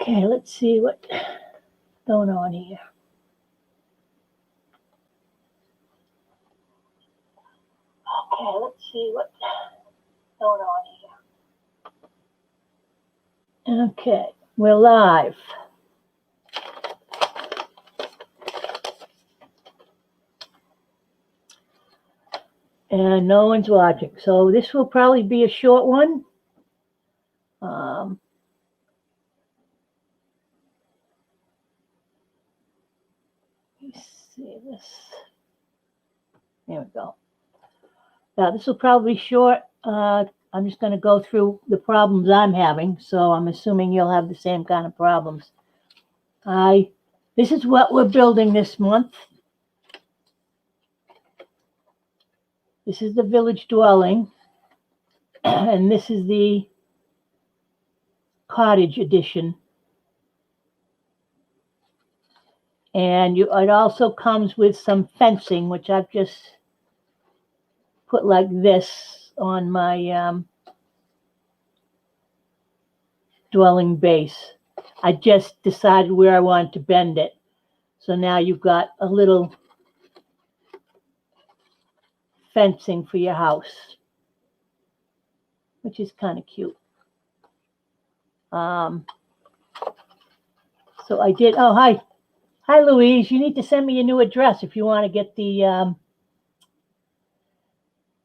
Okay, let's see what's going on here. Okay, let's see what's going on here. Okay, we're live. And no one's watching, so this will probably be a short one. Let me see this. There we go. Now this will probably be short. I'm just going to go through the problems I'm having, so I'm assuming you'll have the same kind of problems. This is what we're building this month. This is the village dwelling, and this is the cottage edition. And it also comes with some fencing, which I've just put like this on my dwelling base. I just decided where I wanted to bend it. So now you've got a little fencing for your house, which is kind of cute. So I did, oh, hi. Hi, Louise. You need to send me your new address if you want to get the,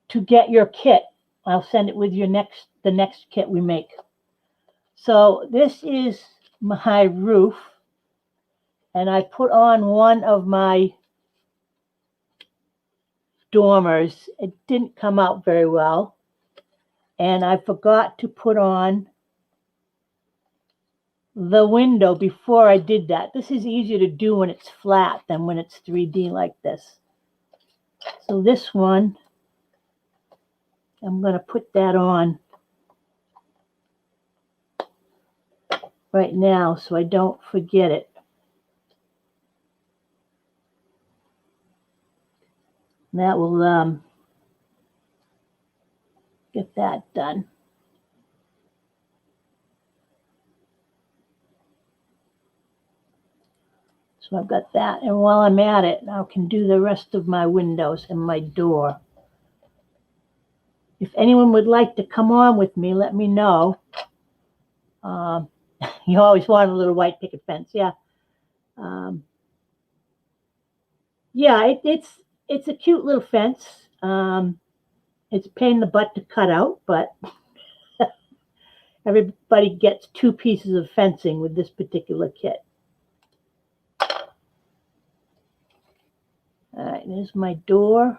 to get your kit. I'll send it with your the next kit we make. So this is my roof, and I put on one of my dormers. It didn't come out very well, and I forgot to put on the window before I did that. This is easier to do when it's flat than when it's 3D like this. So this one, I'm going to put that on right now so I don't forget it. And that will get that done. So I've got that, and while I'm at it, I can do the rest of my windows and my door. If anyone would like to come on with me, let me know. You always want a little white picket fence, yeah. Yeah, it's a cute little fence. It's a pain in the butt to cut out, but everybody gets 2 pieces of fencing with this particular kit. All right, there's my door.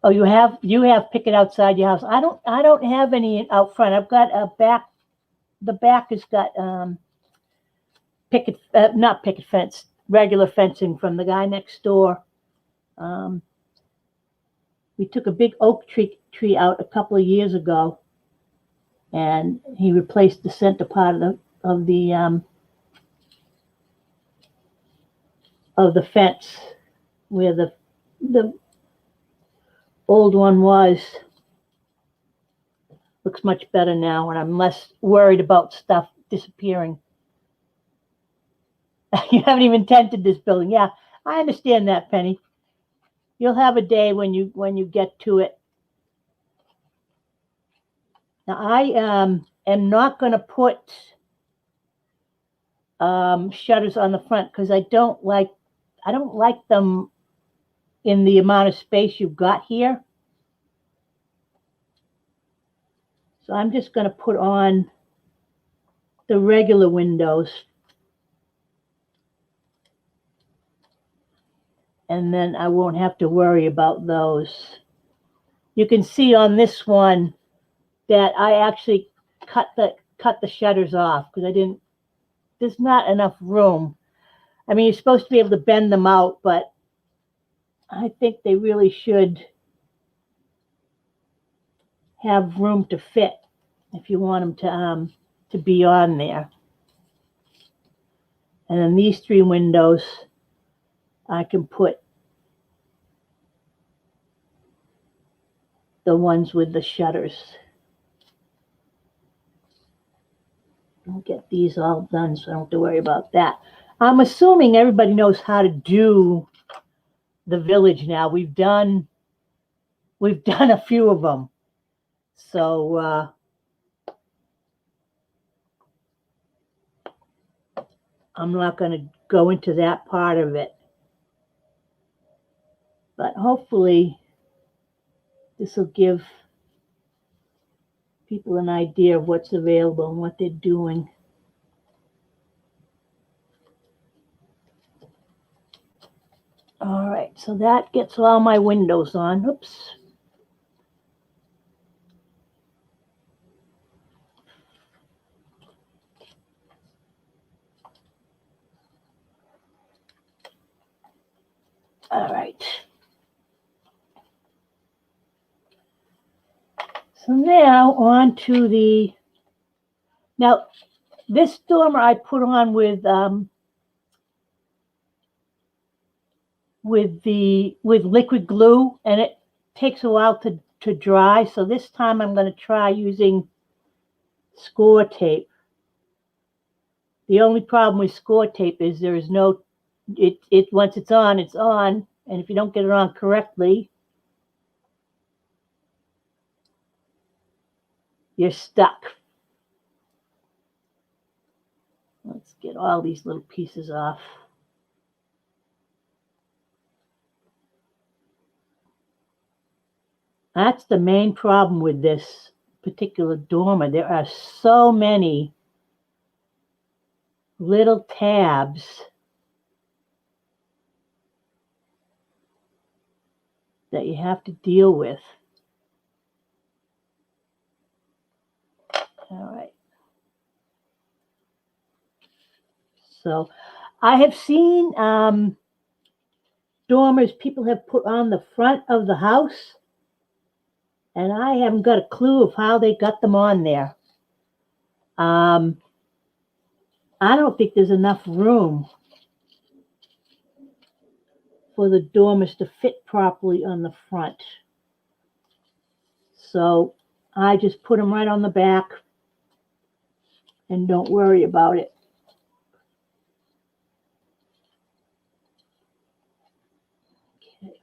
Oh, you have picket outside your house. I don't have any out front. I've got a back. The back has got picket, not picket fence, regular fencing from the guy next door. We took a big oak tree out a couple of years ago, and he replaced the center part of the fence where the old one was. Looks much better now, and I'm less worried about stuff disappearing. You haven't even tented this building. Yeah, I understand that, Penny. You'll have a day when you get to it. Now I am not going to put shutters on the front because I don't like them in the amount of space you've got here. So I'm just going to put on the regular windows. And then I won't have to worry about those. You can see on this one that I actually cut the shutters off because there's not enough room. I mean, you're supposed to be able to bend them out, but I think they really should have room to fit if you want them to be on there. And then these 3 windows, I can put the ones with the shutters. I'll get these all done so I don't have to worry about that. I'm assuming everybody knows how to do the village now. We've done a few of them. So I'm not going to go into that part of it. But hopefully this will give people an idea of what's available and what they're doing. All right, so that gets all my windows on. Oops. All right. So now on to now this dormer I put on with liquid glue, and it takes a while to dry. So this time I'm going to try using score tape. The only problem with score tape is there is no, it once it's on, and if you don't get it on correctly, you're stuck. Let's get all these little pieces off. That's the main problem with this particular dormer. There are so many little tabs that you have to deal with. All right. So I have seen dormers people have put on the front of the house, and I haven't got a clue of how they got them on there. I don't think there's enough room for the dormers to fit properly on the front. So I just put them right on the back and don't worry about it. Okay.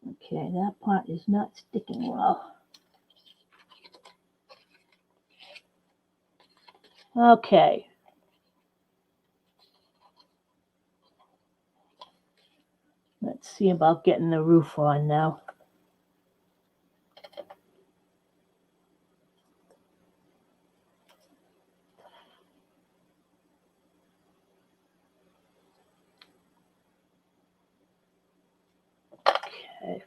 Okay, that part is not sticking well. Okay. Let's see about getting the roof on now. Okay.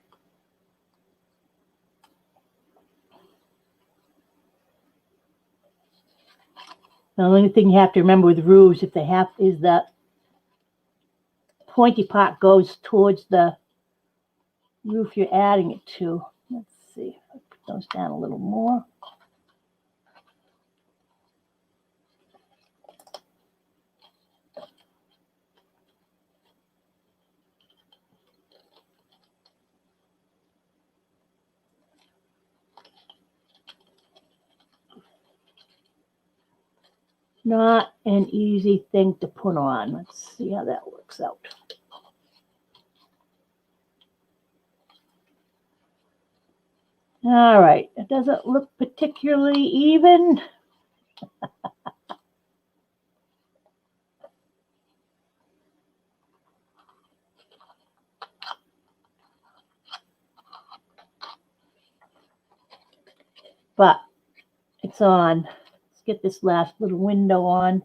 The only thing you have to remember with roofs, if they have, is that pointy part goes towards the roof you're adding it to. Let's see if I put those down a little more. Not an easy thing to put on. Let's see how that works out. All right, it doesn't look particularly even. But it's on. Let's get this last little window on.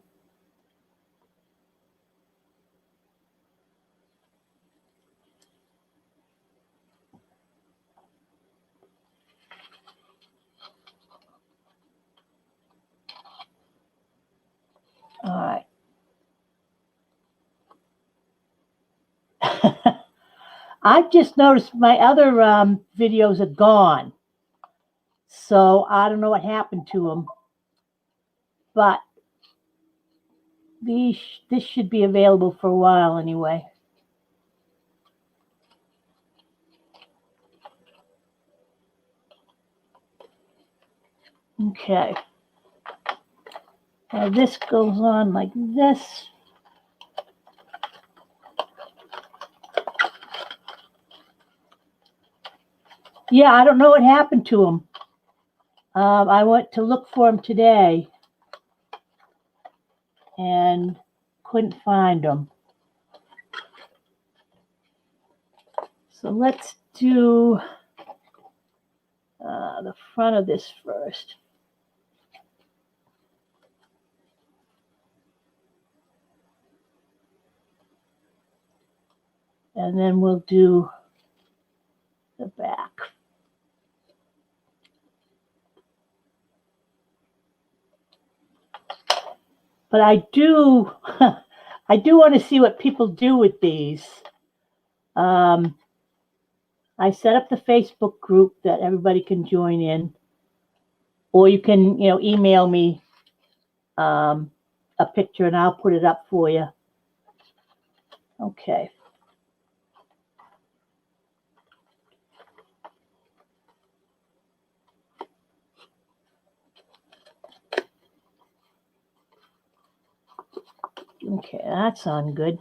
All right. I've just noticed my other videos are gone. So I don't know what happened to them. but this should be available for a while anyway. Okay. Now this goes on like this. Yeah, I don't know what happened to them. I went to look for them today and couldn't find them. So let's do the front of this first. And then we'll do the back. But I do want to see what people do with these. I set up the Facebook group that everybody can join in, or you can, email me a picture and I'll put it up for you. Okay. Okay, that's on good.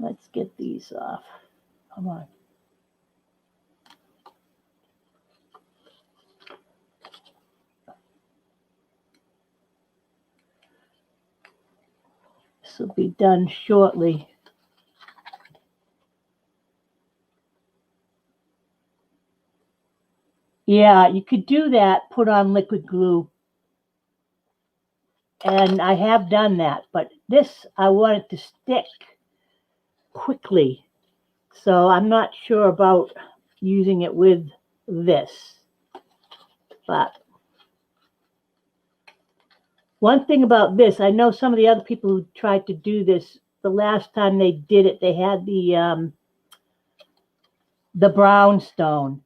Let's get these off. Come on. This will be done shortly. Yeah, you could do that, put on liquid glue. And I have done that, but this, I want it to stick quickly. So I'm not sure about using it with this. But one thing about this, I know some of the other people who tried to do this, the last time they did it, they had the brownstone.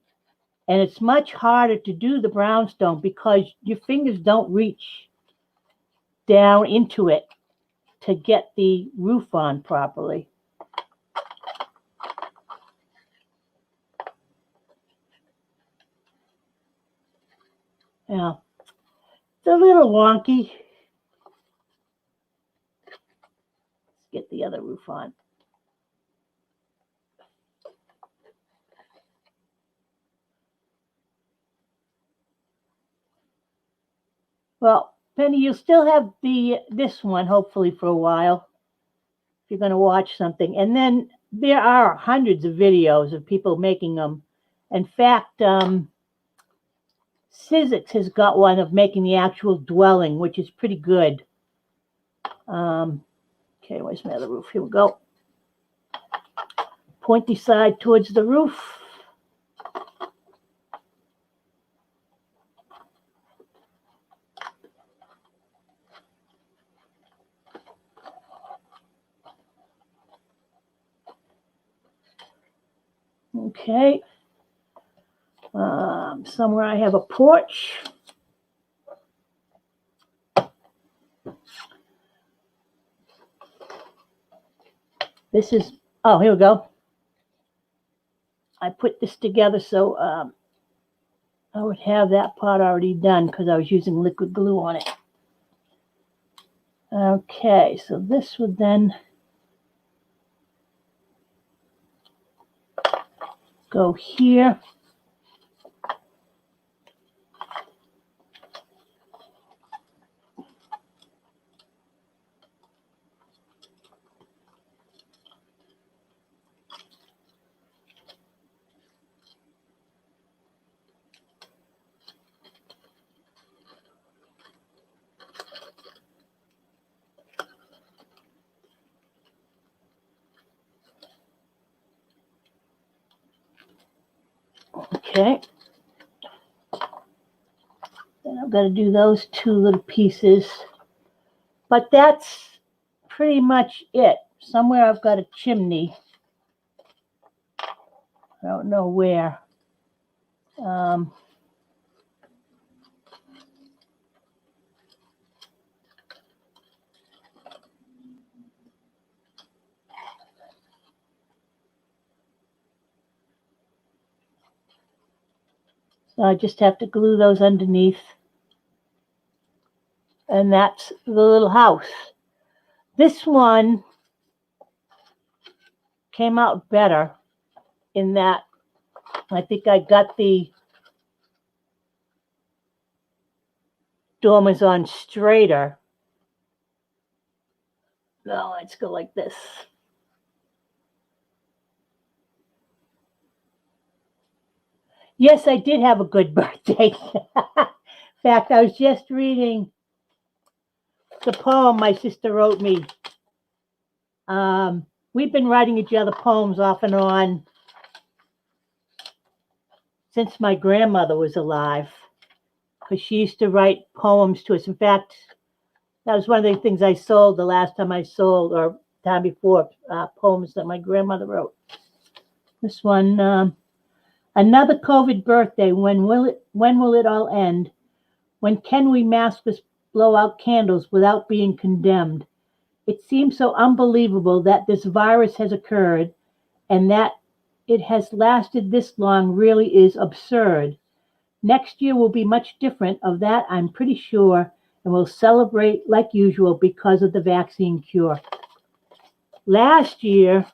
And it's much harder to do the brownstone because your fingers don't reach down into it to get the roof on properly. Yeah, it's a little wonky. Let's get the other roof on. Well, Penny, you'll still have this one hopefully for a while if you're going to watch something. And then there are hundreds of videos of people making them. In fact, Sizzix has got one of making the actual dwelling, which is pretty good. Okay, where's my other roof? Here we go. Pointy side towards the roof. Okay. Somewhere I have a porch. This is, oh, here we go. I put this together so I would have that part already done because I was using liquid glue on it. Okay, so this would then go here. Okay. Then I've got to do those two little pieces. But that's pretty much it. Somewhere I've got a chimney. I don't know where. Um, so I just have to glue those underneath. And that's the little house. This one came out better in that I think I got the dormers on straighter. No, let's go like this. Yes, I did have a good birthday. In fact, I was just reading the poem my sister wrote me. We've been writing each other poems off and on since my grandmother was alive, because she used to write poems to us. In fact, that was one of the things I sold the last time I sold, or time before, poems that my grandmother wrote. This one, another COVID birthday. When will it all end? When can we maskless blow out candles without being condemned? It seems so unbelievable that this virus has occurred, and that it has lasted this long really is absurd. Next year will be much different, of that I'm pretty sure, and we'll celebrate like usual because of the vaccine cure. Last year,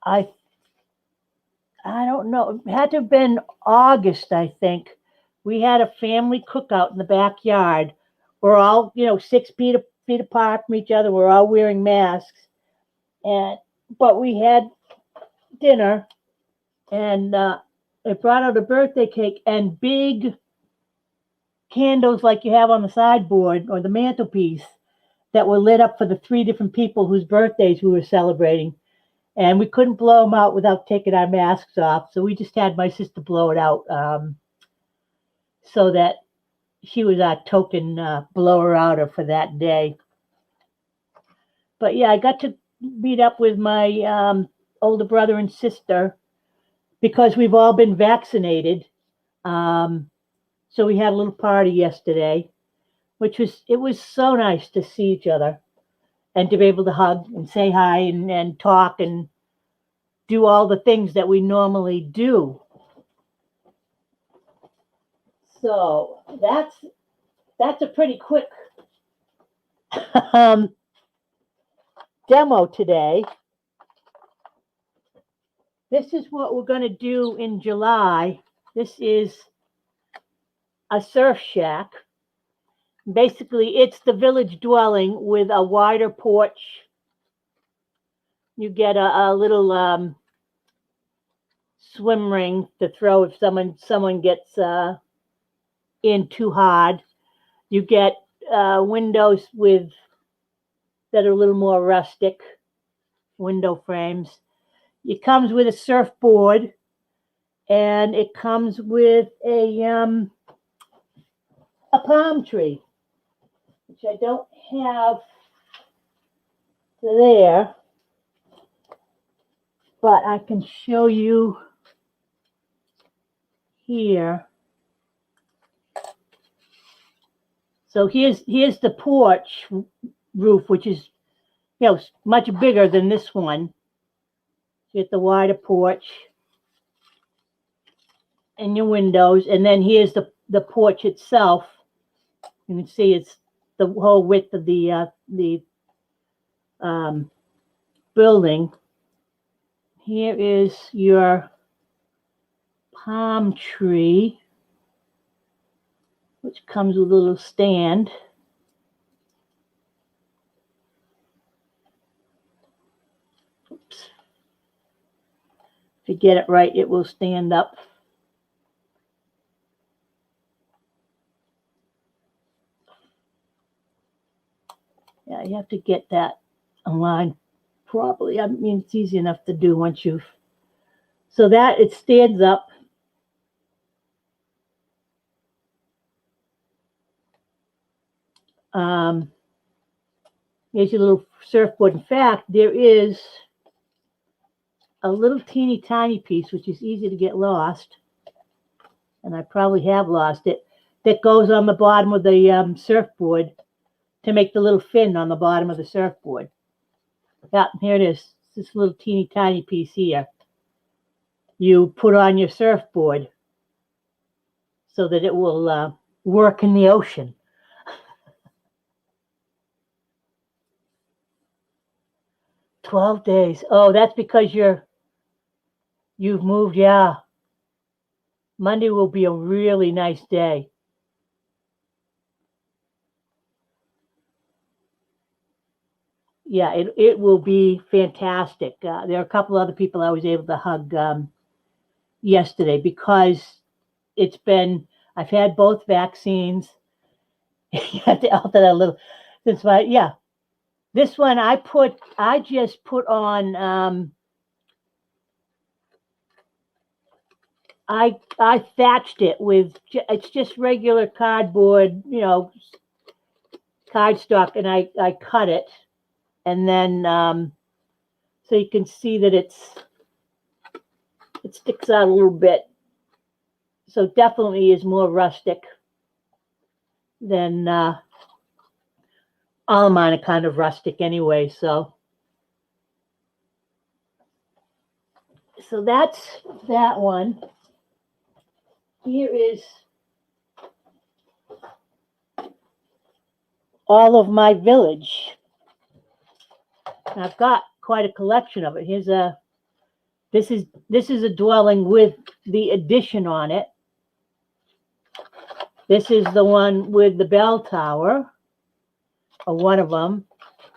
I don't know, it had to have been August, I think. We had a family cookout in the backyard. We're all, 6 feet apart from each other. We're all wearing masks. But we had dinner, and they brought out a birthday cake and big candles like you have on the sideboard or the mantelpiece that were lit up for the 3 different people whose birthdays we were celebrating. And we couldn't blow them out without taking our masks off. So we just had my sister blow it out, so that she was our token blower outer for that day. But yeah, I got to meet up with my older brother and sister because we've all been vaccinated. So we had a little party yesterday, it was so nice to see each other and to be able to hug and say hi and talk and do all the things that we normally do. So that's a pretty quick demo today. This is what we're going to do in July. This is a surf shack. Basically, it's the village dwelling with a wider porch. You get a little swim ring to throw if someone gets in too hard. You get windows that are a little more rustic, window frames. It comes with a surfboard, and it comes with a palm tree, which I don't have there, but I can show you here. So here's the porch roof, which is much bigger than this one. You get the wider porch and your windows, and then here's the porch itself. You can see it's the whole width of the building. Here is your palm tree, which comes with a little stand. Oops. If you get it right, it will stand up. Yeah, you have to get that aligned properly. I mean, it's easy enough to do once you've... So that it stands up. Here's your little surfboard. In fact, there is a little teeny tiny piece, which is easy to get lost. and I probably have lost it, that goes on the bottom of the surfboard to make the little fin on the bottom of the surfboard. Yeah, here it is. This little teeny tiny piece here. You put on your surfboard so that it will work in the ocean. "12 days. Oh, that's because you've moved, yeah. Monday will be a really nice day. Yeah, it will be fantastic. There are a couple other people I was able to hug yesterday because I've had both vaccines. You have to alter that a little. Yeah. This one I just put on, I thatched it with, it's just regular cardboard, cardstock, and I cut it. And then, so you can see that it sticks out a little bit. So definitely is more rustic than, all of mine are kind of rustic anyway. So that's that one. Here is all of my village. And I've got quite a collection of it. This is a dwelling with the addition on it. This is the one with the bell tower, or one of them.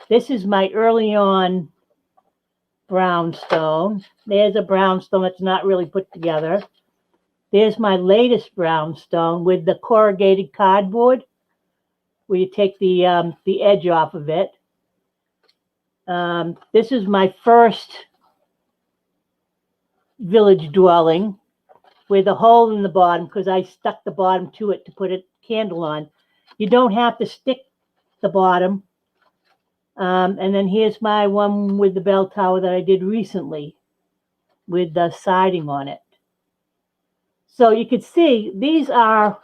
This is my early on brownstone. There's a brownstone that's not really put together. There's my latest brownstone with the corrugated cardboard, where you take the edge off of it. This is my first village dwelling with a hole in the bottom because I stuck the bottom to it to put a candle on. You don't have to stick the bottom. And then here's my one with the bell tower that I did recently with the siding on it. So you can see these are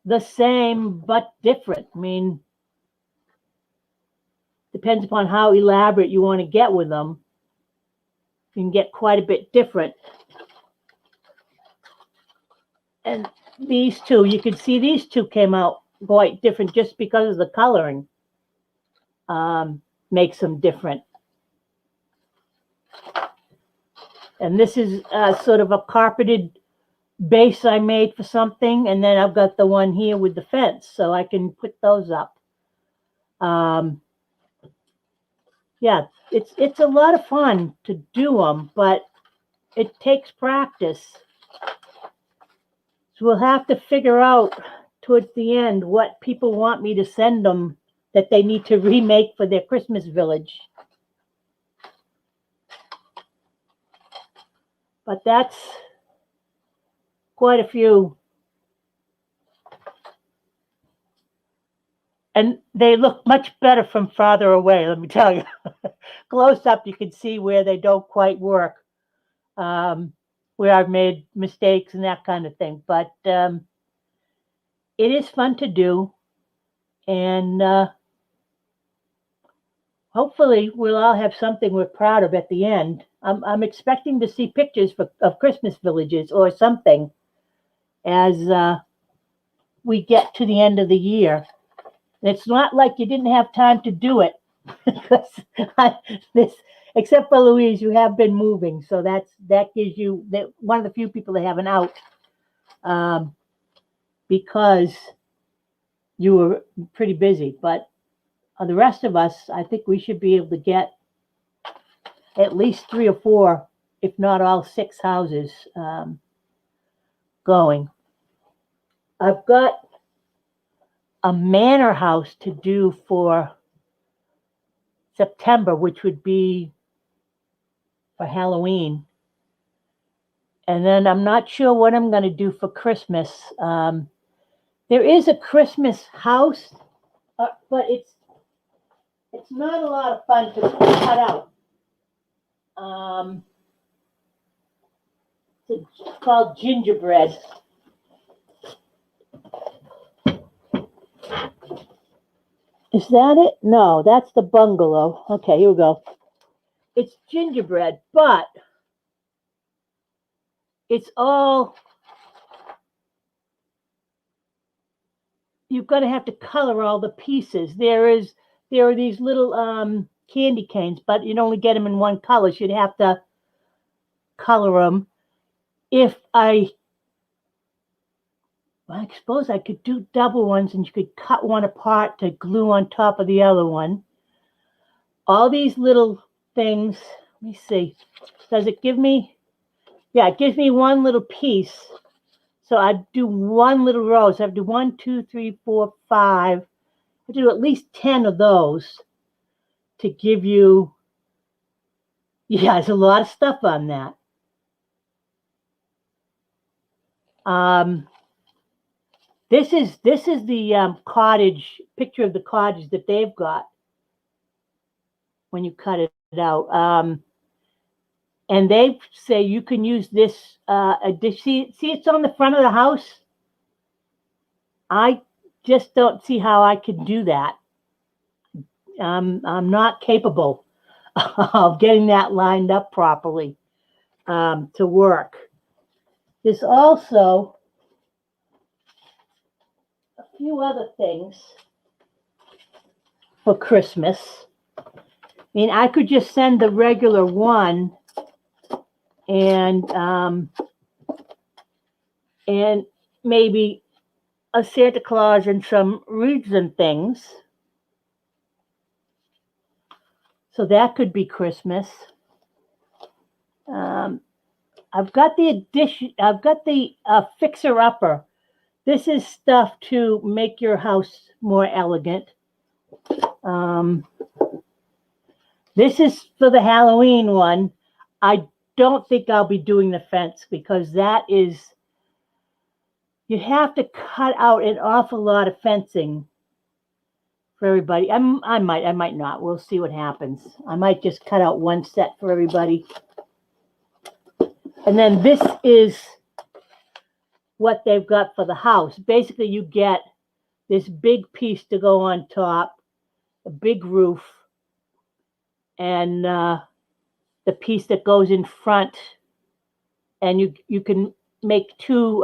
the same but different. I mean, depends upon how elaborate you want to get with them. You can get quite a bit different. And these two, you can see these two came out quite different just because of the coloring. Makes them different. And this is sort of a carpeted base I made for something, and then I've got the one here with the fence, so I can put those up. Yeah, it's a lot of fun to do them, but it takes practice. So we'll have to figure out towards the end what people want me to send them that they need to remake for their Christmas village. But that's quite a few. And they look much better from farther away, let me tell you. Close up, you can see where they don't quite work, where I've made mistakes and that kind of thing. But it is fun to do. And hopefully we'll all have something we're proud of at the end. I'm expecting to see pictures of Christmas villages or something as we get to the end of the year. And it's not like you didn't have time to do it, except for Louise, you have been moving, so that gives you one of the few people that have an out, because you were pretty busy. But the rest of us, I think we should be able to get at least 3 or 4, if not all 6 houses going. I've got a manor house to do for September, which would be for Halloween. And then I'm not sure what I'm going to do for Christmas. There is a Christmas house, but it's not a lot of fun to cut out. It's called Gingerbread. Is that it? No, that's the bungalow. Okay, here we go. It's gingerbread, but it's all, you're going to have to color all the pieces. There are these little candy canes, but you'd only get them in one color. So you'd have to color them. I suppose I could do double ones, and you could cut one apart to glue on top of the other one. All these little things. Let me see. Does it give me? Yeah, it gives me one little piece. So I do one little row. So I have to do 1, 2, 3, 4, 5. I have to do at least 10 of those to give you. Yeah, there's a lot of stuff on that. This is the cottage picture of the cottage that they've got when you cut it out. And they say you can use this addition. See, it's on the front of the house. I just don't see how I could do that. I'm not capable of getting that lined up properly to work. There's also a few other things for Christmas. I mean, I could just send the regular one and maybe a Santa Claus and some wreaths and things. So that could be Christmas. I've got the addition. I've got the fixer upper. This is stuff to make your house more elegant. This is for the Halloween one. I don't think I'll be doing the fence because that is, you have to cut out an awful lot of fencing for everybody. I might not. We'll see what happens. I might just cut out one set for everybody. And then this is what they've got for the house. Basically, you get this big piece to go on top, a big roof, and the piece that goes in front. And you can make two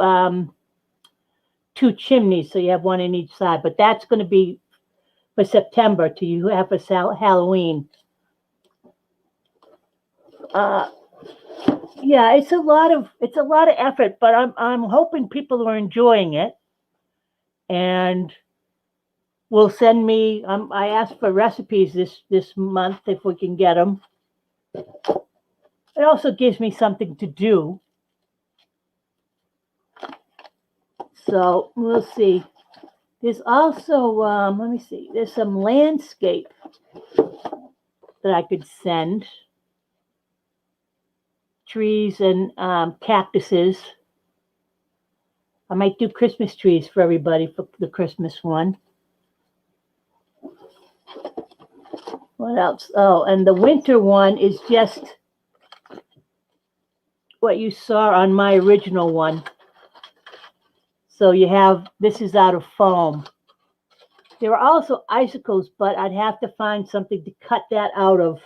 chimneys, so you have one in each side. But that's going to be for September to you have for Halloween. Yeah, it's a lot of effort, but I'm hoping people are enjoying it, and will send me. I asked for recipes this month if we can get them. It also gives me something to do. So we'll see. There's also let me see. There's some landscape that I could send. Trees and cactuses. I might do Christmas trees for everybody for the Christmas one. What else? Oh, and the winter one is just what you saw on my original one. So you have, this is out of foam. There are also icicles, but I'd have to find something to cut that out of.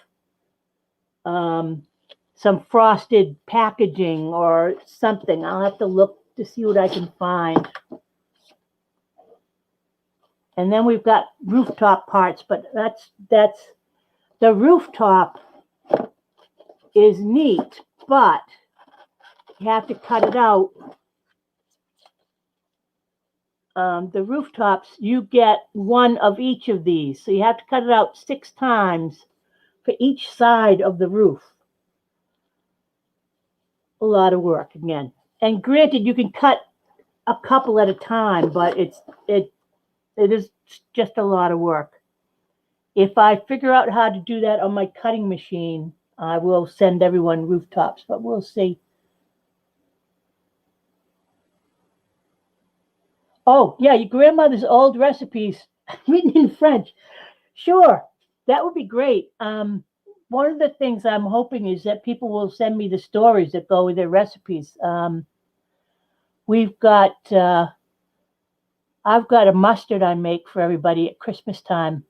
Some frosted packaging or something. I'll have to look to see what I can find. And then we've got rooftop parts, but that's the rooftop is neat, but you have to cut it out. The rooftops, you get one of each of these. So you have to cut it out 6 times for each side of the roof. A lot of work again. And granted, you can cut a couple at a time, but it is just a lot of work. If I figure out how to do that on my cutting machine, I will send everyone rooftops, but we'll see. Oh, yeah, your grandmother's old recipes written in French. Sure, that would be great. one of the things I'm hoping is that people will send me the stories that go with their recipes. We've got, I've got a mustard I make for everybody at Christmas time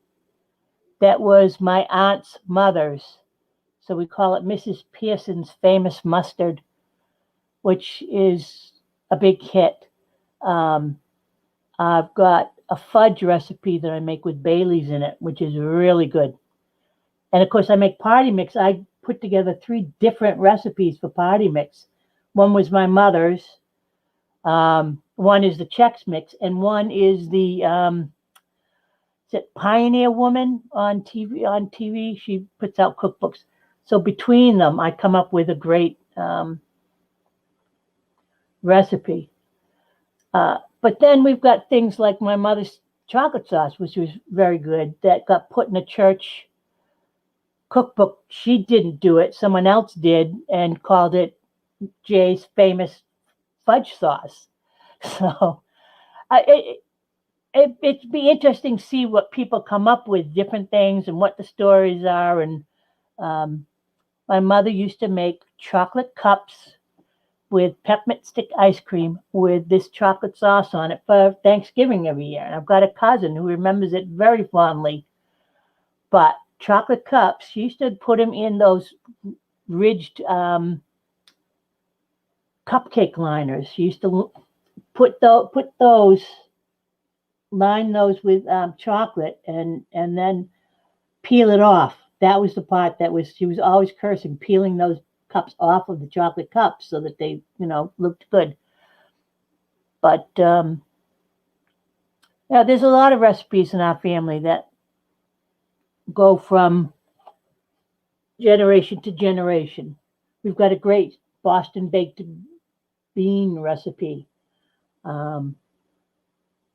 that was my aunt's mother's. So we call it Mrs. Pearson's Famous Mustard, which is a big hit. I've got a fudge recipe that I make with Bailey's in it, which is really good. And of course, I make party mix. I put together 3 different recipes for party mix. One was my mother's. One is the Chex Mix, and one is the is it Pioneer Woman on TV? On TV, she puts out cookbooks. So between them, I come up with a great recipe. But then we've got things like my mother's chocolate sauce, which was very good, that got put in a church cookbook. She didn't do it, someone else did, and called it Jay's Famous Fudge Sauce. So it'd be interesting to see what people come up with, different things, and what the stories are. And my mother used to make chocolate cups with peppermint stick ice cream with this chocolate sauce on it for Thanksgiving every year. And I've got a cousin who remembers it very fondly. But chocolate cups, she used to put them in those ridged cupcake liners. She used to line those with chocolate, and then peel it off. That was the part that was, she was always cursing, peeling those cups off of the chocolate cups so that they, looked good. But yeah, there's a lot of recipes in our family that go from generation to generation. We've got a great Boston baked bean recipe.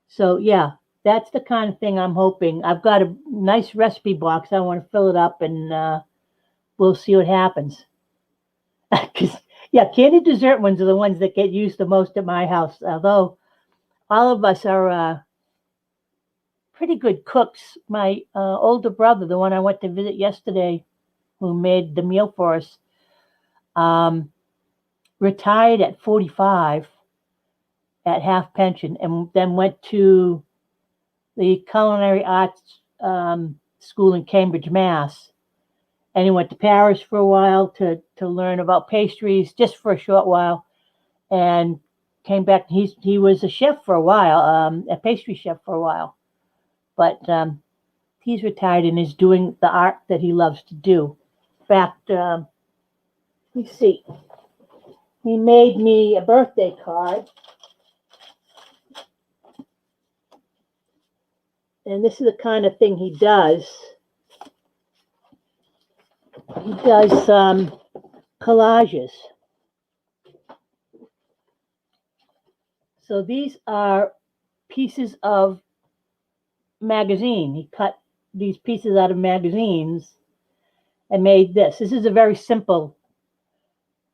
So yeah, that's the kind of thing I'm hoping. I've got a nice recipe box. I want to fill it up, and we'll see what happens. Because yeah, candied dessert ones are the ones that get used the most at my house. Although all of us are pretty good cooks. My older brother, the one I went to visit yesterday, who made the meal for us, retired at 45 at half pension, and then went to the culinary arts school in Cambridge, Mass. And he went to Paris for a while to learn about pastries, just for a short while, and came back. He was a chef for a while, a pastry chef for a while, but he's retired and is doing the art that he loves to do. In fact, let me see. He made me a birthday card. And this is the kind of thing he does. He does collages. So these are pieces of magazine. He cut these pieces out of magazines and made this. This is a very simple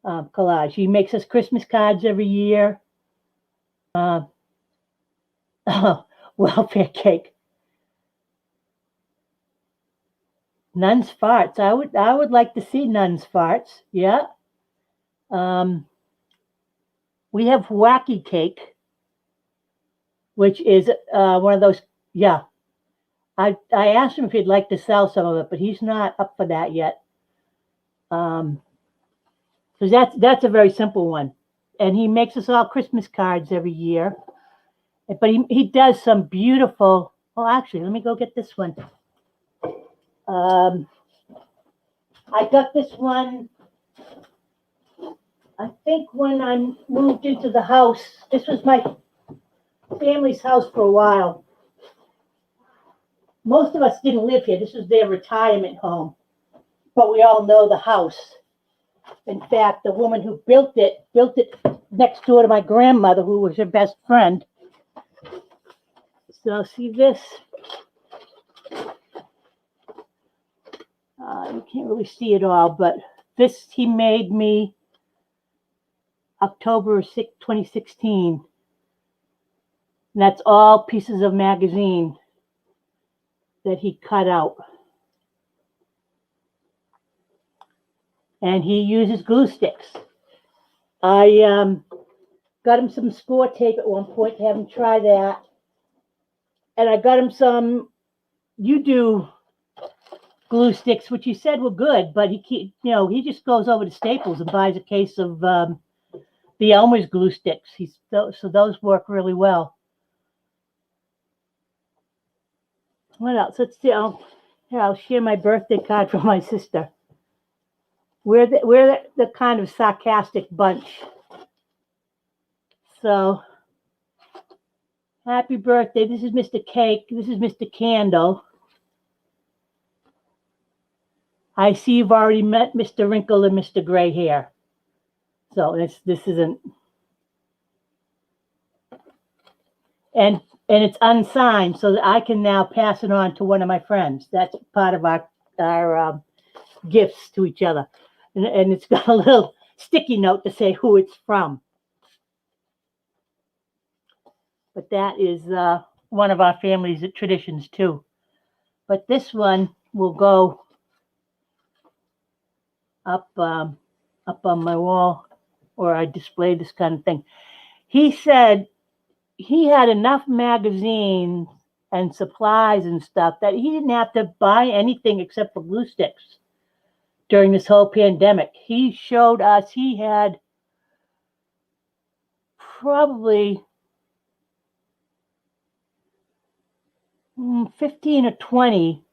collage. He makes us Christmas cards every year. Welfare cake. Nun's farts. I would like to see Nun's farts. Yeah. We have wacky cake, which is one of those. Yeah. I asked him if he'd like to sell some of it, but he's not up for that yet. Because that's a very simple one, and he makes us all Christmas cards every year. But he does some beautiful. Oh, actually, let me go get this one. I got this one, I think, when I moved into the house. This was my family's house for a while. Most of us didn't live here. This was their retirement home. But we all know the house. In fact, the woman who built it next door to my grandmother, who was her best friend. So see this? You can't really see it all, but this he made me October 6, 2016. And that's all pieces of magazine that he cut out. and he uses glue sticks. I got him some score tape at one point to have him try that. And I got him some do glue sticks, which he said were good, but he just goes over to Staples and buys a case of the Elmer's glue sticks. So those work really well. What else? Let's see. I'll share my birthday card from my sister. We're the kind of sarcastic bunch. So, happy birthday. This is Mr. Cake. This is Mr. Candle. I see you've already met Mr. Wrinkle and Mr. Gray Hair. So this isn't. And it's unsigned, so that I can now pass it on to one of my friends. That's part of our gifts to each other. And it's got a little sticky note to say who it's from. But that is one of our family's traditions too. But this one will go up on my wall, or I display this kind of thing. He said he had enough magazines and supplies and stuff that he didn't have to buy anything except for glue sticks during this whole pandemic. He showed us he had probably 15 or 20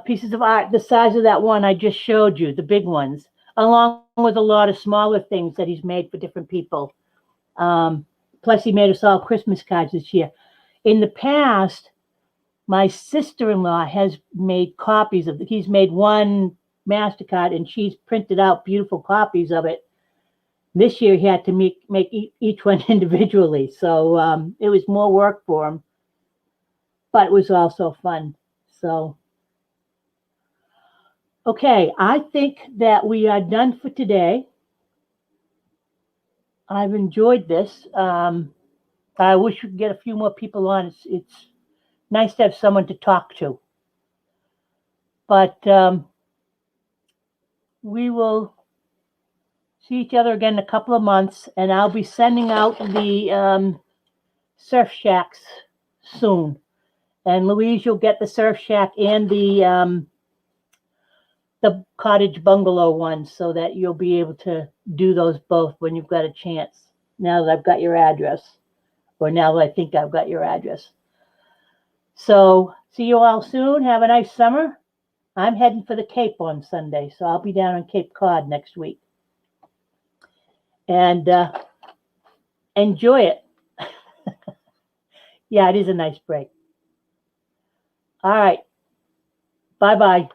pieces of art the size of that one I just showed you, the big ones, along with a lot of smaller things that he's made for different people. Plus, he made us all Christmas cards this year. In the past, my sister-in-law has made copies of it. He's made one MasterCard, and she's printed out beautiful copies of it. This year, he had to make each one individually, so it was more work for him, but it was also fun. So, okay, I think that we are done for today. I've enjoyed this. I wish we could get a few more people on. It's nice to have someone to talk to. But we will see each other again in a couple of months, and I'll be sending out the surf shacks soon. And Louise, you'll get the surf shack and the cottage bungalow ones, so that you'll be able to do those both when you've got a chance. Now that I've got your address, or now that I think I've got your address. So see you all soon. Have a nice summer. I'm heading for the Cape on Sunday, so I'll be down on Cape Cod next week. And enjoy it. Yeah, it is a nice break. All right. Bye-bye.